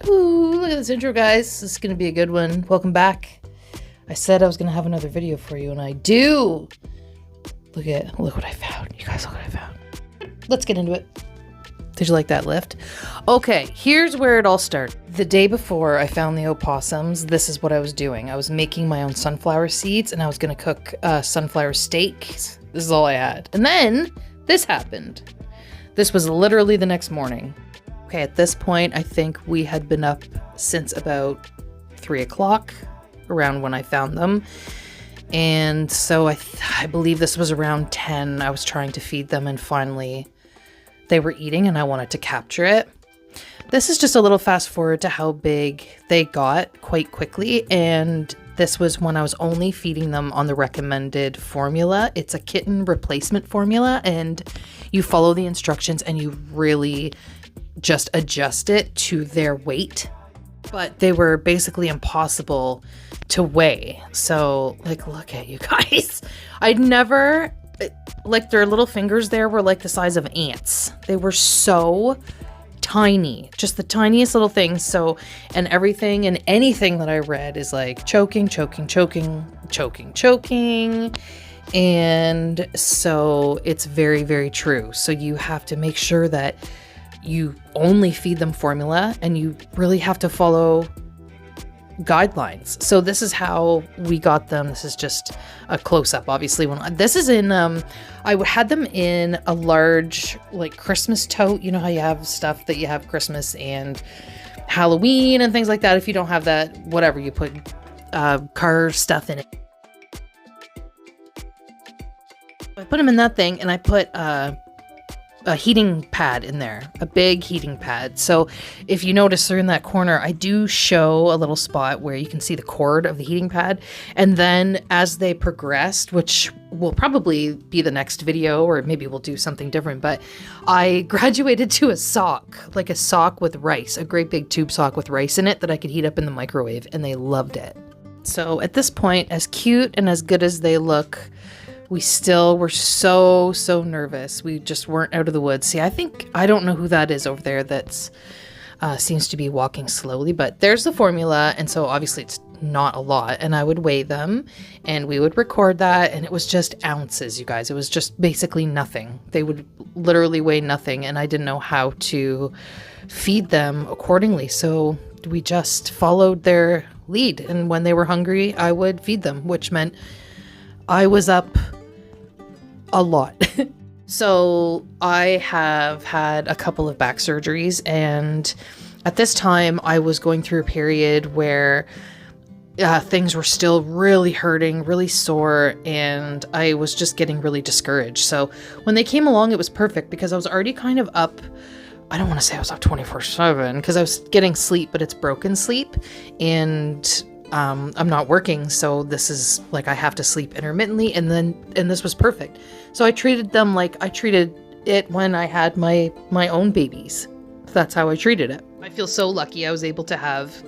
Ooh, look at this intro, guys. This is going to be a good one. Welcome back. I said I was going to have another video for you, and I do. Look what I found. You guys, look what I found. Let's get into it. Did you like that lift? Okay, here's where it all started. The day before I found the opossums, this is what I was doing. I was making my own sunflower seeds, and I was going to cook sunflower steaks. This is all I had. And then this happened. This was literally the next morning. Okay, at this point, I think we had been up since about 3 o'clock, around when I found them. And so I believe this was around 10. I was trying to feed them, and finally they were eating, and I wanted to capture it. This is just a little fast forward to how big they got quite quickly. And this was when I was only feeding them on the recommended formula. It's a kitten replacement formula, and you follow the instructions and you really just adjust it to their weight. But they were basically impossible to weigh. So, like, look at you guys. I'd never, like, their little fingers there were like the size of ants. They were so tiny, just the tiniest little things. So, and everything and anything that I read is like choking. And so it's very, very true. So you have to make sure that you only feed them formula, and you really have to follow guidelines. So this is how we got them. This is just a close-up, obviously. When this is in, I had them in a large, like, Christmas tote. You know how you have stuff that you have Christmas and Halloween and things like that. If you don't have that, whatever, you put car stuff in it. I put them in that thing, and I put a heating pad in there, a big heating pad. So if you notice, they're in that corner, I do show a little spot where you can see the cord of the heating pad. And then as they progressed, which will probably be the next video, or maybe we'll do something different, but I graduated to a sock, like a sock with rice, a great big tube sock with rice in it that I could heat up in the microwave, and they loved it. So at this point, as cute and as good as they look, we still were so nervous. We just weren't out of the woods. See, I don't know who that is over there that's seems to be walking slowly, but there's the formula. And so obviously it's not a lot. And I would weigh them, and we would record that. And it was just ounces, you guys. It was just basically nothing. They would literally weigh nothing. And I didn't know how to feed them accordingly. So we just followed their lead. And when they were hungry, I would feed them, which meant I was up a lot. So I have had a couple of back surgeries, and at this time I was going through a period where things were still really hurting, really sore, and I was just getting really discouraged. So when they came along, it was perfect because I was already kind of up. I don't want to say I was up 24/7 because I was getting sleep, but it's broken sleep, and I'm not working, so this is like I have to sleep intermittently, and this was perfect. So I treated them like I treated it when I had my own babies. That's how I treated it. I feel so lucky I was able to have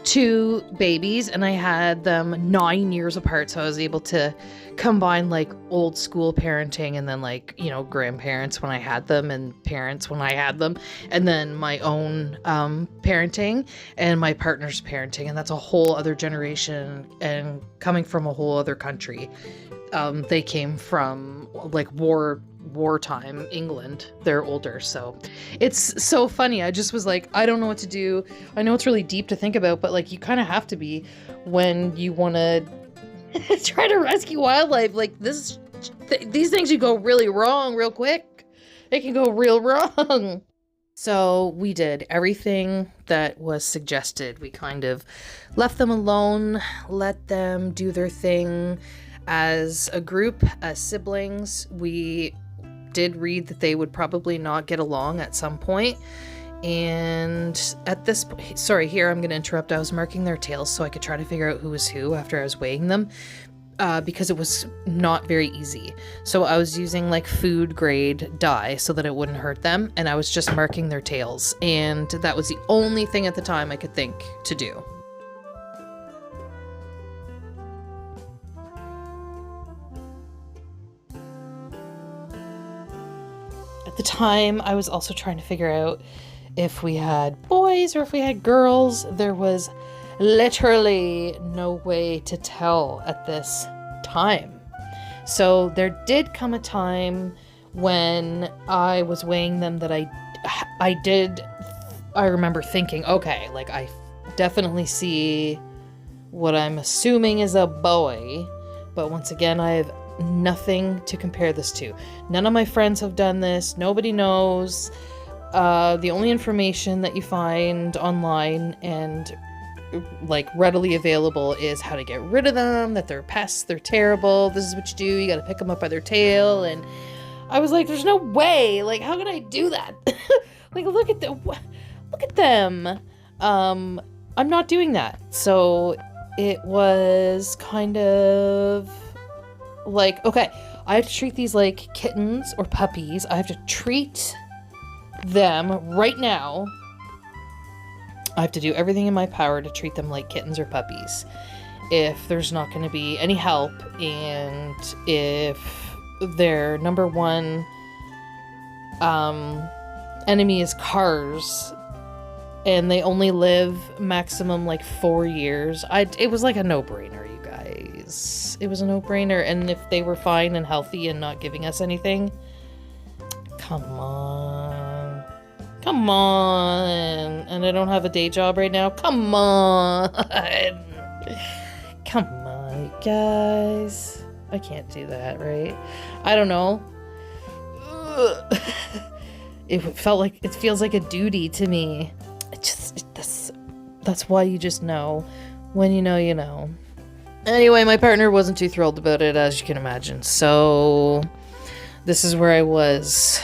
2 babies, and I had them 9 years apart, so I was able to combine like old school parenting and then, like, you know, grandparents when I had them and parents when I had them, and then my own parenting and my partner's parenting, and that's a whole other generation and coming from a whole other country. They came from like wartime England. They're older, so it's so funny. I just was like, I don't know what to do. I know it's really deep to think about, but like you kind of have to be when you want to try to rescue wildlife. Like these things you go really wrong real quick. It can go real wrong. So we did everything that was suggested. We kind of left them alone, let them do their thing. As a group, as siblings, we did read that they would probably not get along at some point. And at this point, sorry, here I'm going to interrupt. I was marking their tails so I could try to figure out who was who after I was weighing them, because it was not very easy. So I was using like food grade dye so that it wouldn't hurt them. And I was just marking their tails. And that was the only thing at the time I could think to do. At the time, I was also trying to figure out if we had boys or if we had girls. There was literally no way to tell at this time. So there did come a time when I was weighing them that I remember thinking, okay, like I definitely see what I'm assuming is a boy, but once again, I have nothing to compare this to. None of my friends have done this. Nobody knows. The only information that you find online and like readily available is how to get rid of them, that they're pests, they're terrible, this is what you do, you gotta pick them up by their tail. And I was like, there's no way, like how can I do that? Like look at them. I'm not doing that. So it was kind of like, okay, I have to treat these like kittens or puppies. I have to treat them right now. I have to do everything in my power to treat them like kittens or puppies. If there's not going to be any help, and if their number one enemy is cars, and they only live maximum like 4 years, it was like a no-brainer, you guys. It was a no-brainer. And if they were fine and healthy and not giving us anything, come on. Come on. And I don't have a day job right now. Come on. Come on, you guys. I can't do that, right? I don't know. It feels like a duty to me. That's why you just know. When you know, you know. Anyway, my partner wasn't too thrilled about it, as you can imagine. So this is where I was,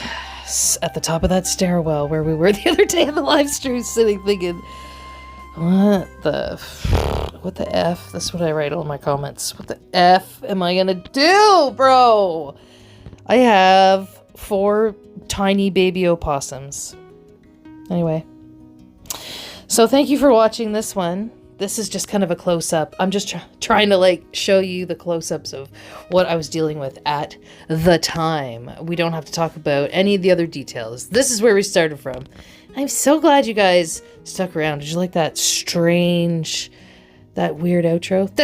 at the top of that stairwell where we were the other day in the live stream, sitting thinking, what the F? That's what I write all in my comments. What the F am I gonna do, bro? I have 4 tiny baby opossums. Anyway. So thank you for watching this one. This is just kind of a close-up. I'm just trying to like show you the close-ups of what I was dealing with at the time. We don't have to talk about any of the other details. This is where we started from. I'm so glad you guys stuck around. Did you like that strange, that weird outro? This